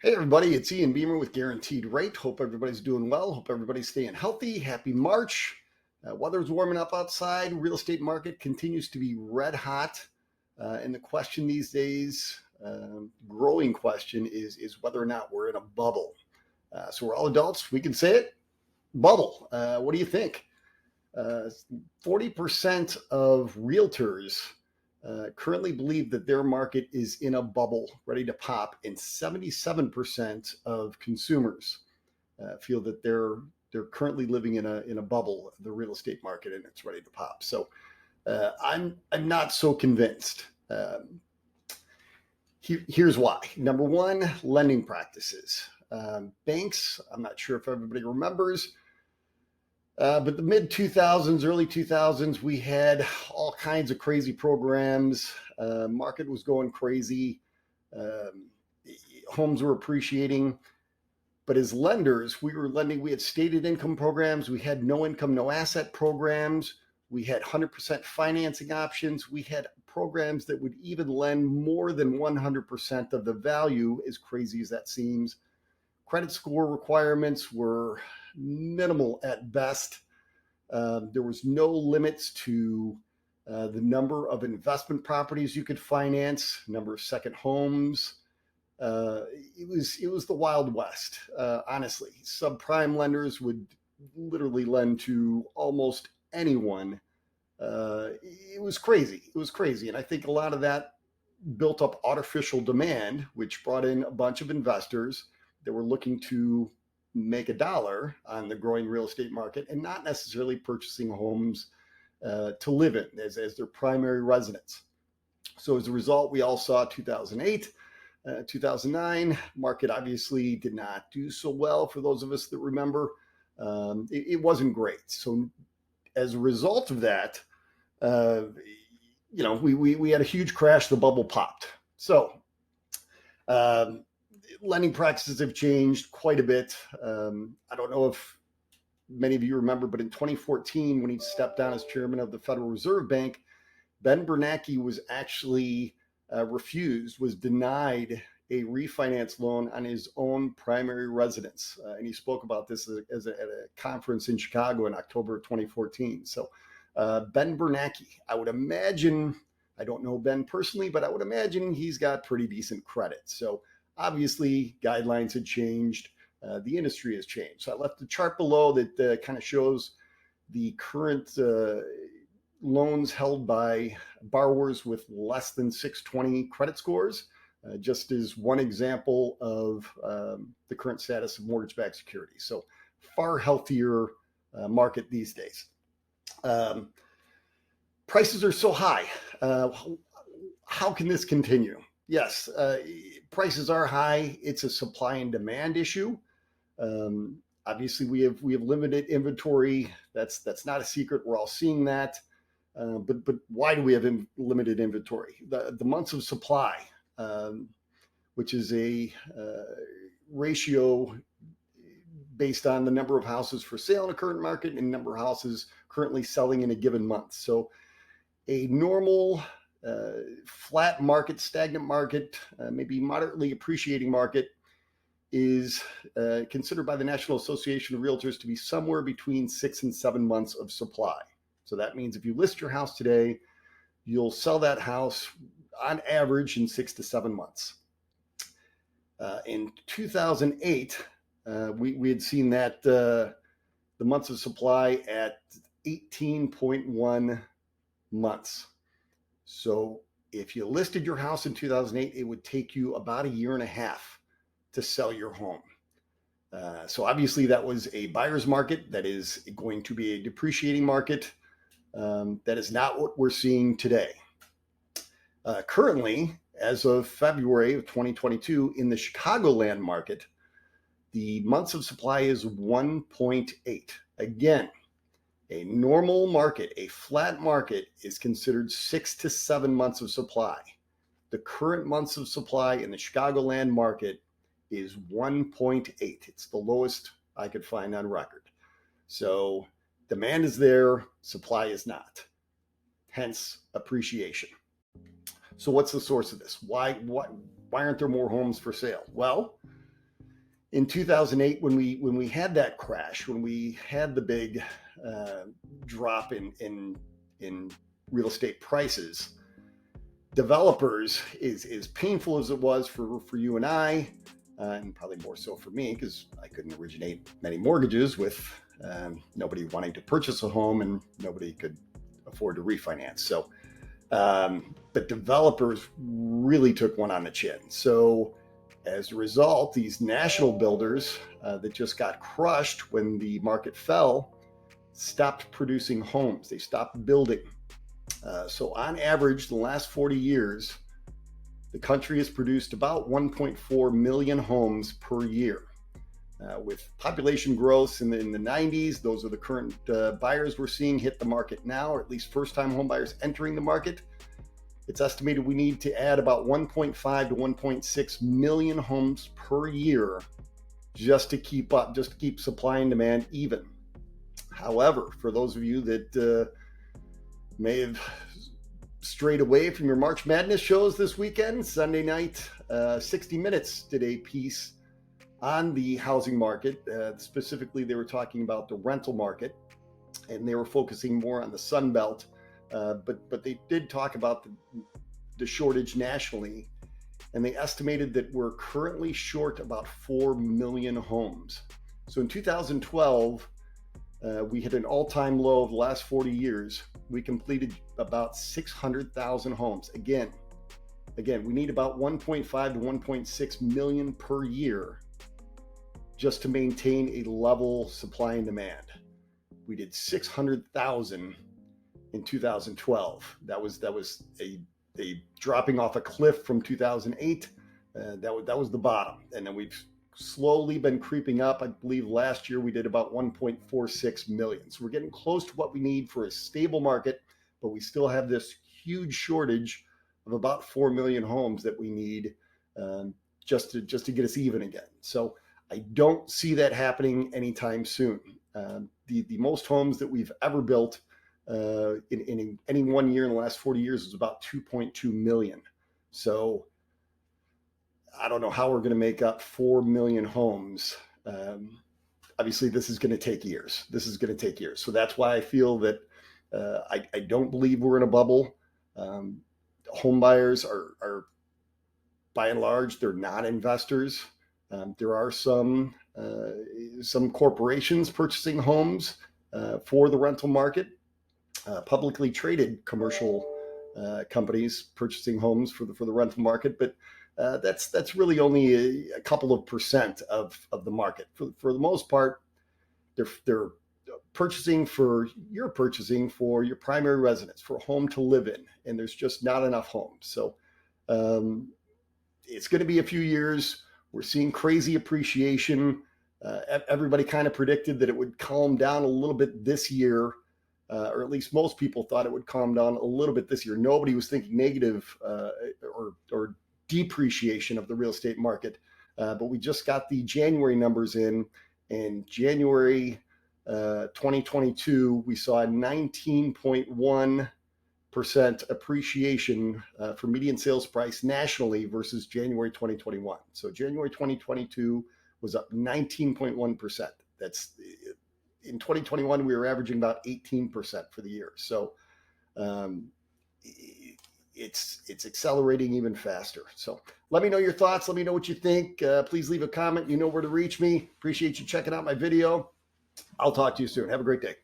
Hey everybody, it's Ian Beamer with Guaranteed Rate. Hope everybody's doing well. Hope everybody's staying healthy. Happy March. Weather's warming up outside. Real estate market continues to be red hot. And the question these days, growing question is whether or not we're in a bubble. So we're all adults. We can say it. Bubble. What do you think? 40% of realtors currently believe that their market is in a bubble ready to pop, and 77% of consumers feel that they're currently living in a bubble, the real estate market, and it's ready to pop. So I'm not so convinced. Here's why. Number one, lending practices. Banks, I'm not sure if everybody remembers, but the mid 2000s, early 2000s, we had all kinds of crazy programs. Market was going crazy. Homes were appreciating. But as lenders, we were lending. We had stated income programs. We had no income, no asset programs. We had 100% financing options. We had programs that would even lend more than 100% of the value, as crazy as that seems. Credit score requirements were minimal at best. There was no limits to the number of investment properties you could finance, number of second homes. It was the Wild West, honestly. Subprime lenders would literally lend to almost anyone. It was crazy. It was crazy. And I think a lot of that built up artificial demand, which brought in a bunch of investors that were looking to make a dollar on the growing real estate market and not necessarily purchasing homes to live in as their primary residence. So as a result, we all saw 2008, 2009. Market obviously did not do so well for those of us that remember. It wasn't great. So as a result of that, we had a huge crash. The bubble popped. So lending practices have changed quite a bit. I don't know if many of you remember, but in 2014, when he stepped down as chairman of the Federal Reserve Bank, Ben Bernanke was actually was denied a refinance loan on his own primary residence. And he spoke about this at a conference in Chicago in October of 2014. So Ben Bernanke, I would imagine, I don't know Ben personally, but I would imagine he's got pretty decent credit. So obviously, guidelines had changed. The industry has changed. So I left the chart below that kind of shows the current loans held by borrowers with less than 620 credit scores, just as one example of the current status of mortgage-backed securities. So far healthier market these days. Prices are so high. How can this continue? Yes, prices are high. It's a supply and demand issue. Obviously, we have limited inventory. That's not a secret. We're all seeing that. But why do we have limited inventory? The months of supply, which is a ratio based on the number of houses for sale in the current market and number of houses currently selling in a given month. So a normal flat market, stagnant market, maybe moderately appreciating market is considered by the National Association of Realtors to be somewhere between 6 and 7 months of supply. So that means if you list your house today, you'll sell that house on average in 6 to 7 months. In 2008, we had seen that the months of supply at 18.1 months. So if you listed your house in 2008, it would take you about a year and a half to sell your home. So obviously that was a buyer's market. That is going to be a depreciating market. That is not what we're seeing today. Currently, as of February of 2022, in the Chicagoland market, the months of supply is 1.8. Again, a normal market, a flat market, is considered 6 to 7 months of supply. The current months of supply in the Chicagoland market is 1.8. It's the lowest I could find on record. So demand is there, supply is not. Hence appreciation. So what's the source of this? Why aren't there more homes for sale? Well, in 2008, when we had that crash, when we had the big drop in real estate prices, developers, as painful as it was for you and I, and probably more so for me because I couldn't originate many mortgages with nobody wanting to purchase a home and nobody could afford to refinance. So, but developers really took one on the chin. So as a result, these national builders that just got crushed when the market fell stopped producing homes. They stopped building. So on average, the last 40 years, the country has produced about 1.4 million homes per year. With population growth in the 90s, those are the current buyers we're seeing hit the market now, or at least first-time home buyers entering the market. It's estimated we need to add about 1.5 to 1.6 million homes per year just to keep up, just to keep supply and demand even. However, for those of you that may have strayed away from your March Madness shows this weekend, Sunday night, 60 Minutes did a piece on the housing market. Specifically, they were talking about the rental market, and they were focusing more on the Sun Belt. But they did talk about the shortage nationally, and they estimated that we're currently short about 4 million homes. So in 2012, we hit an all-time low of the last 40 years. We completed about 600,000 homes. Again, we need about 1.5 to 1.6 million per year just to maintain a level supply and demand. We did 600,000 in 2012. That was a dropping off a cliff from 2008. That was the bottom, and then we've slowly been creeping up. I believe last year we did about 1.46 million. So we're getting close to what we need for a stable market, but we still have this huge shortage of about 4 million homes that we need just to get us even again. So I don't see that happening anytime soon. The most homes that we've ever built in any 1 year in the last 40 years is about 2.2 million. So I don't know how we're going to make up 4 million homes. Obviously, this is going to take years. So that's why I feel that I don't believe we're in a bubble. Home buyers are, by and large, they're not investors. There are some corporations purchasing homes for the rental market, publicly traded commercial companies purchasing homes for the rental market, but that's really only a couple of percent of the market. For the most part, they're purchasing for your primary residence, for a home to live in, and there's just not enough homes. So it's going to be a few years. We're seeing crazy appreciation. Everybody kind of predicted that it would calm down a little bit this year, or at least most people thought it would calm down a little bit this year. Nobody was thinking negative or depreciation of the real estate market. But we just got the January numbers in, and January 2022, we saw a 19.1% appreciation for median sales price nationally versus January 2021. So January 2022 was up 19.1%. That's in 2021, we were averaging about 18% for the year. So it's accelerating even faster. So let me know your thoughts. Let me know what you think. Please leave a comment. You know where to reach me. Appreciate you checking out my video. I'll talk to you soon. Have a great day.